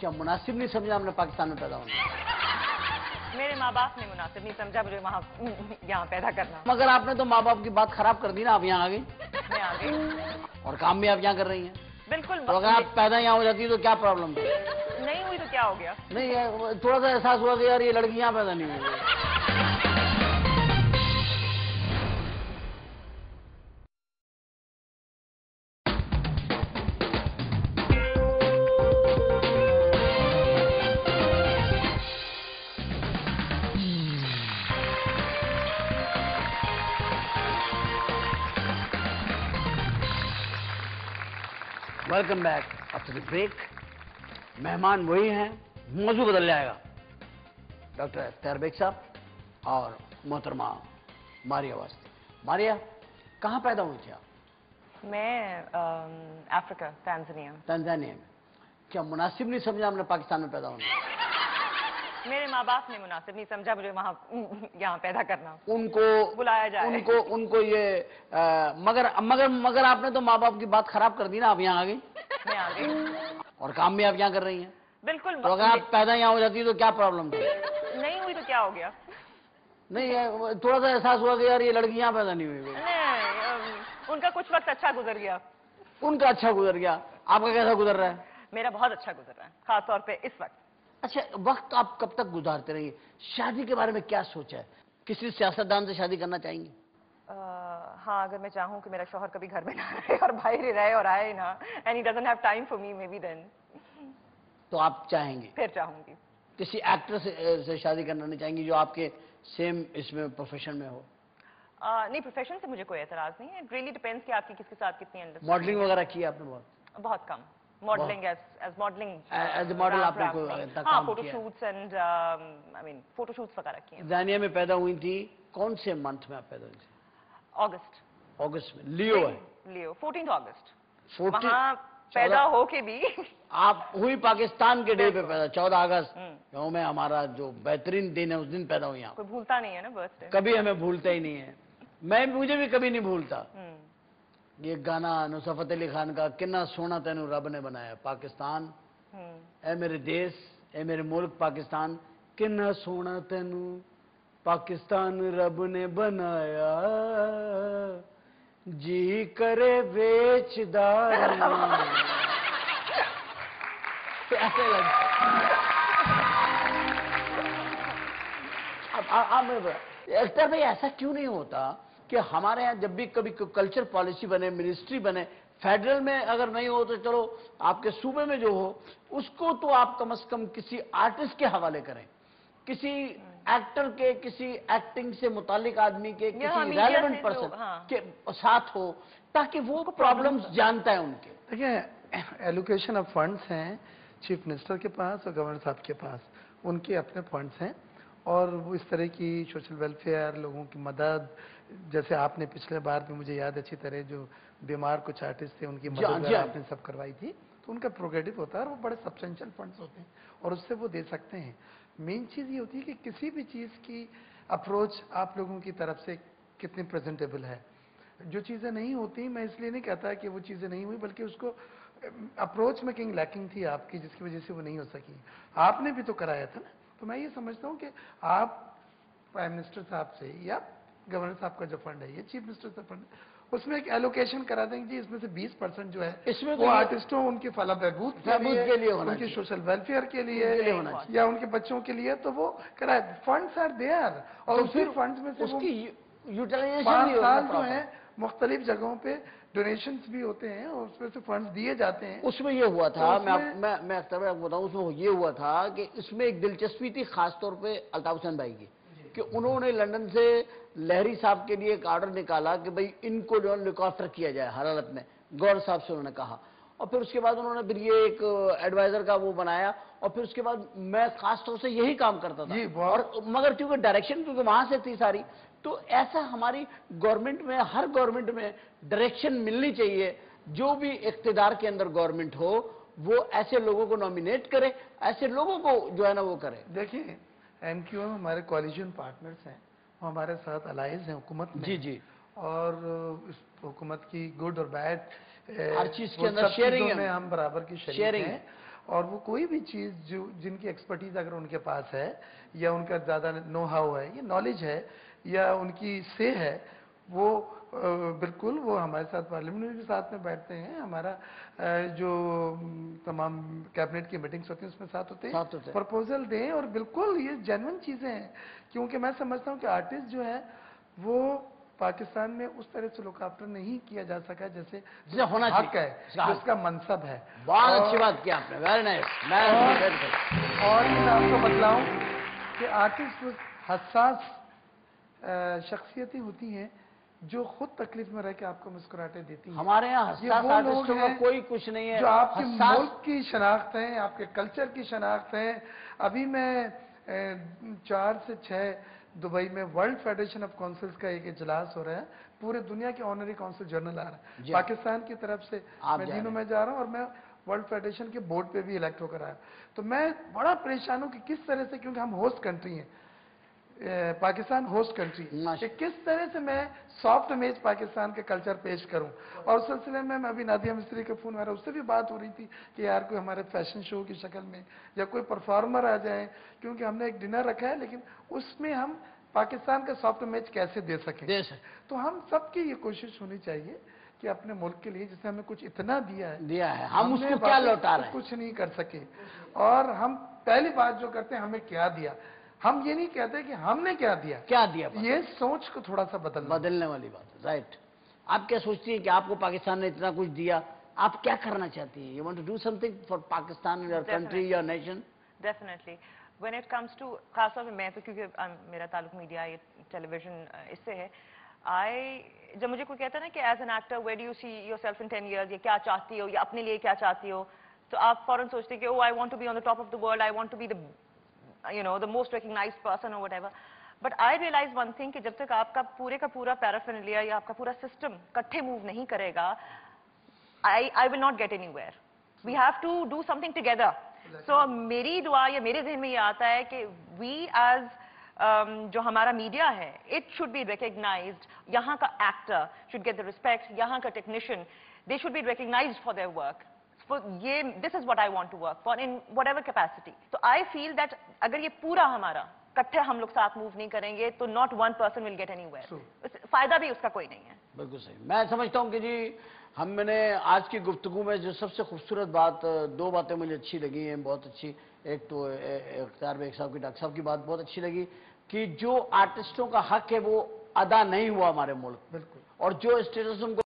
क्या मुनासिब नहीं समझा हमने पाकिस्तान में पैदा होना? मेरे माँ बाप ने मुनासिब नहीं समझा मुझे वहाँ यहाँ पैदा करना। मगर आपने तो माँ बाप की बात खराब कर दी ना, आप यहाँ आ गई। मैं आ गई। और काम भी आप यहाँ कर रही हैं। बिल्कुल। तो अगर आप पैदा यहाँ हो जाती तो क्या प्रॉब्लम था? नहीं हुई तो क्या हो गया? नहीं, थोड़ा सा एहसास हुआ कि यार ये लड़की यहाँ पैदा नहीं हुई। Welcome back after the break. मेहमान वही हैं, मौजू बदल जाएगा। डॉक्टर अख्तर बेग साहब और मोहतरमा मारिया वास्ते। मारिया, कहाँ पैदा हुई थी आप? मैं अफ्रीका, तंजानिया। तंजानिया में। क्या मुनासिब नहीं समझा हमने पाकिस्तान में पैदा होना? मेरे माँ बाप ने मुनासिब नहीं समझा मुझे वहाँ यहाँ पैदा करना। उनको बुलाया जाए। उनको ये मगर आपने तो माँ बाप की बात खराब कर दी ना, आप यहाँ आ गई। मैं आ गई। और काम भी आप यहाँ कर रही हैं। बिल्कुल। तो अगर आप पैदा यहाँ हो जाती तो क्या प्रॉब्लम था? नहीं हुई तो क्या हो गया? नहीं, थोड़ा सा एहसास हुआ कि यार ये लड़की यहाँ पैदा नहीं हुई। नहीं, उनका कुछ वक्त अच्छा गुजर गया। उनका अच्छा गुजर गया, आपका कैसा गुजर रहा है? मेरा बहुत अच्छा गुजर रहा है, खास तौर पे इस वक्त। अच्छा, वक्त आप कब तक गुजारते रहिए? शादी के बारे में क्या सोचा है? किसी सियासतदान से शादी करना चाहेंगे? हाँ, अगर मैं चाहूँ कि मेरा शौहर कभी घर में ना रहे और बाहर ही रहे और आए ना, and he doesn't have time for me, maybe then. तो आप चाहेंगे? फिर चाहूंगी। किसी एक्टर से शादी करना नहीं चाहेंगी जो आपके सेम इसमें प्रोफेशन में हो? नहीं, प्रोफेशन से मुझे कोई एतराज नहीं है। इट रियली डिपेंड्स कि आपकी किसके साथ कितनी अंडरस्टैंडिंग। मॉडलिंग वगैरह की आपने? बहुत कम। Modelling as modelling, as model आपने कोई हाँ, photoshoots and I mean photoshoots वगैरह किए। तंजानिया में पैदा हुई थी, कौन से मंथ में आप पैदा हुई थी? अगस्त में। लियो है? लियो, 14 अगस्त। 14 वहाँ पैदा हो के भी आप हुई पाकिस्तान के डे पे पैदा, 14 अगस्त गाँव में हमारा जो बेहतरीन दिन है, उस दिन पैदा हुई आप। कोई भूलता नहीं है ना बर्थडे? कभी हमें भूलता ही नहीं है। मुझे भी कभी नहीं भूलता। ये गाना नुसरत फतेह अली खान का, किन्ना सोना तेनू रब ने बनाया पाकिस्तान, ए मेरे देश, ए मेरे मुल्क पाकिस्तान, किन्ना सोना तेनू पाकिस्तान रब ने बनाया, जी करे बेचदार। ऐसे लगता। अब अख्तर भाई, ऐसा क्यों नहीं होता कि हमारे यहाँ जब भी कभी कल्चर पॉलिसी बने, मिनिस्ट्री बने, फेडरल में अगर नहीं हो तो चलो आपके सूबे में जो हो, उसको तो आप कम से कम किसी आर्टिस्ट के हवाले करें, किसी एक्टर के, किसी एक्टिंग से मुतालिक आदमी के, किसी रेलेवेंट पर्सन के साथ हो, ताकि वो प्रॉब्लम्स जानता है उनके। देखिए, एलोकेशन ऑफ फंड्स हैं चीफ मिनिस्टर के पास और गवर्नर साहब के पास, उनके अपने फंड्स हैं और वो इस तरह की सोशल वेलफेयर, लोगों की मदद, जैसे आपने पिछले बार भी मुझे याद अच्छी तरह जो बीमार कुछ आर्टिस्ट थे उनकी मदद आपने सब करवाई थी, तो उनका प्रोग्रेटिव होता है और वो बड़े सब्सटेंशियल फंड्स होते हैं और उससे वो दे सकते हैं। मेन चीज़ ये होती है कि किसी भी चीज़ की अप्रोच आप लोगों की तरफ से कितनी प्रेजेंटेबल है। जो चीज़ें नहीं होती, मैं इसलिए नहीं कहता कि वो चीज़ें नहीं हुई, बल्कि उसको अप्रोच में कहीं लैकिंग थी आपकी, जिसकी वजह से वो नहीं हो सकी। आपने भी तो कराया था ना, तो मैं ये समझता हूँ कि आप प्राइम मिनिस्टर साहब से या गवर्नर साहब का जो फंड है, ये चीफ मिनिस्टर से फंड, उसमें एक एलोकेशन करा देंगे जी, इसमें से 20% जो है इसमें वो आर्टिस्टों, उनकी फलाह बहबूद के लिए, उनकी सोशल वेलफेयर के लिए या उनके बच्चों के लिए, तो वो कराए। फंड्स आर देयर और फिर फंड्स में से उसकी यूटिलाइजेशन 5 साल जो है मुख्तलिफ जगहों पे डोनेशंस भी होते हैं और उसमें से फंड्स दिए जाते हैं। उसमें ये हुआ था, मैं अख्तर भाई आपको बताऊं, उसमें ये हुआ था कि इसमें एक दिलचस्पी थी खास तौर पे अल्ताफ हुसैन भाई की, कि उन्होंने लंदन से लहरी साहब के लिए एक ऑर्डर निकाला कि भाई इनको जो है लुक आफ्टर किया जाए हर हालत में, गौर साहब से उन्होंने कहा, और फिर उसके बाद उन्होंने फिर ये एक एडवाइजर का वो बनाया, और फिर उसके बाद मैं खास तौर से यही काम करता था। और मगर क्योंकि डायरेक्शन क्योंकि वहां से थी सारी, तो ऐसा हमारी गवर्नमेंट में, हर गवर्नमेंट में डायरेक्शन मिलनी चाहिए। जो भी इख्तिदार के अंदर गवर्नमेंट हो वो ऐसे लोगों को नॉमिनेट करे, ऐसे लोगों को जो है ना वो करे। देखिए, एमक्यूएम हमारे कोलिशन पार्टनर्स हैं, वो हमारे साथ अलाइज हैं हुकूमत में। जी जी। और इस हुकूमत की गुड और बैड हर चीज के अंदर शेयरिंग में हम बराबर की शेयरिंग हैं। اور وہ کوئی بھی چیز جو جن کی ایکسپرٹیز اگر ان کے پاس ہے یا ان کا زیادہ نو ہاؤ ہے یا نالج ہے یا ان کی سے ہے وہ بالکل وہ ہمارے ساتھ پارلیمنٹ میں بھی ساتھ میں بیٹھتے ہیں. ہمارا جو تمام کیبنٹ کی میٹنگز ہوتی ہیں اس میں ساتھ ہوتے ہیں, پرپوزل دیں, اور بالکل یہ جینوئن چیزیں ہیں. کیونکہ میں سمجھتا ہوں کہ آرٹسٹ جو ہے وہ پاکستان میں اس طرح سے لک آفٹر نہیں کیا جا سکا جیسے ہونا حق ہے, جس کا منصب ہے. بہت اچھی بات کی آپ نے, ویری نائس. اور یہ میں آپ کو بتلاؤں کہ آرٹسٹ حساس شخصیتیں ہوتی ہیں جو خود تکلیف میں رہ کے آپ کو مسکراہٹیں دیتی ہیں. ہمارے یہاں حساس آرٹسٹوں کا کوئی کچھ نہیں ہے جو آپ کے ملک کی شناخت ہیں, آپ کے کلچر کی شناخت ہیں. ابھی میں 4 سے 6 دبئی میں ورلڈ فیڈریشن آف کونسلز کا ایک اجلاس ہو رہا ہے. پورے دنیا کے آنری کونسل جنرل آ رہا ہے پاکستان کی طرف سے. میں دنوں میں جا رہا ہوں اور میں ورلڈ فیڈریشن کے بورڈ پہ بھی الیکٹ ہو کر آیا. تو میں بڑا پریشان ہوں کہ کس طرح سے, کیونکہ ہم ہوسٹ کنٹری ہیں, پاکستان ہوسٹ کنٹری, کہ کس طرح سے میں سافٹ امیج پاکستان کے کلچر پیش کروں. اور اس سلسلے میں ابھی نادیہ مستری کا فون آ رہا, اس سے بھی بات ہو رہی تھی کہ یار کوئی ہمارے فیشن شو کی شکل میں یا کوئی پرفارمر آ جائے, کیونکہ ہم نے ایک ڈنر رکھا ہے لیکن اس میں ہم پاکستان کا سافٹ امیج کیسے دے سکیں. تو ہم سب کی یہ کوشش ہونی چاہیے کہ اپنے ملک کے لیے جس نے ہمیں کچھ اتنا دیا ہے ہم اس کو کیا لوٹا رہے ہیں, کچھ نہیں کر سکے. اور ہم پہلی بات جو کرتے ہیں ہمیں کیا دیا, ہم یہ نہیں کہتے کہ ہم نے کیا دیا, یہ سوچ کو تھوڑا سا بدلنے والی بات ہے. رائٹ. آپ کیا سوچتی ہیں کہ آپ کو پاکستان نے اتنا کچھ دیا, آپ کیا کرنا چاہتی ہیں؟ You want to do something for Pakistan, your country, your nation. Definitely when it comes to, خاص طور پہ میں تو کیونکہ میرا تعلق میڈیا ٹیلی ویژن اس سے ہے, جب مجھے کوئی کہتا ہے نا کہ as an actor where do you see your self in 10 years, یا کیا چاہتی ہو یا اپنے لیے کیا چاہتی ہو, تو آپ فوراً سوچتے کہ oh I want to be on the top of the world, I want to be the most recognized person or whatever. But I realize one thing کہ جب تک آپ کا پورے کا پورا پیرافینلیا یا آپ کا پورا سسٹم کٹھے موو نہیں کرے گا, I will not get anywhere. We have to do something together. So میری دعا یا میرے ذہن میں یہ آتا ہے کہ we as جو ہمارا میڈیا ہے, it should be recognized. یہاں کا actor should get the respect, یہاں کا technician they should be recognized for their work. This is what I want to work for in whatever capacity. So I feel that اگر یہ پورا ہمارا کٹھے ہم لوگ ساتھ موو نہیں کریں گے تو not one person will get anywhere. فائدہ بھی اس کا کوئی نہیں ہے. بالکل صحیح. میں سمجھتا ہوں کہ جی ہم نے آج کی گفتگو میں جو سب سے خوبصورت بات, 2 باتیں مجھے اچھی لگی ہیں, بہت اچھی. ایک تو اختیار بیگ صاحب کی, ڈاکٹر صاحب کی بات بہت اچھی لگی کہ جو آرٹسٹوں کا حق ہے وہ ادا نہیں ہوا ہمارے ملک, اور جو اسٹیٹس ان کو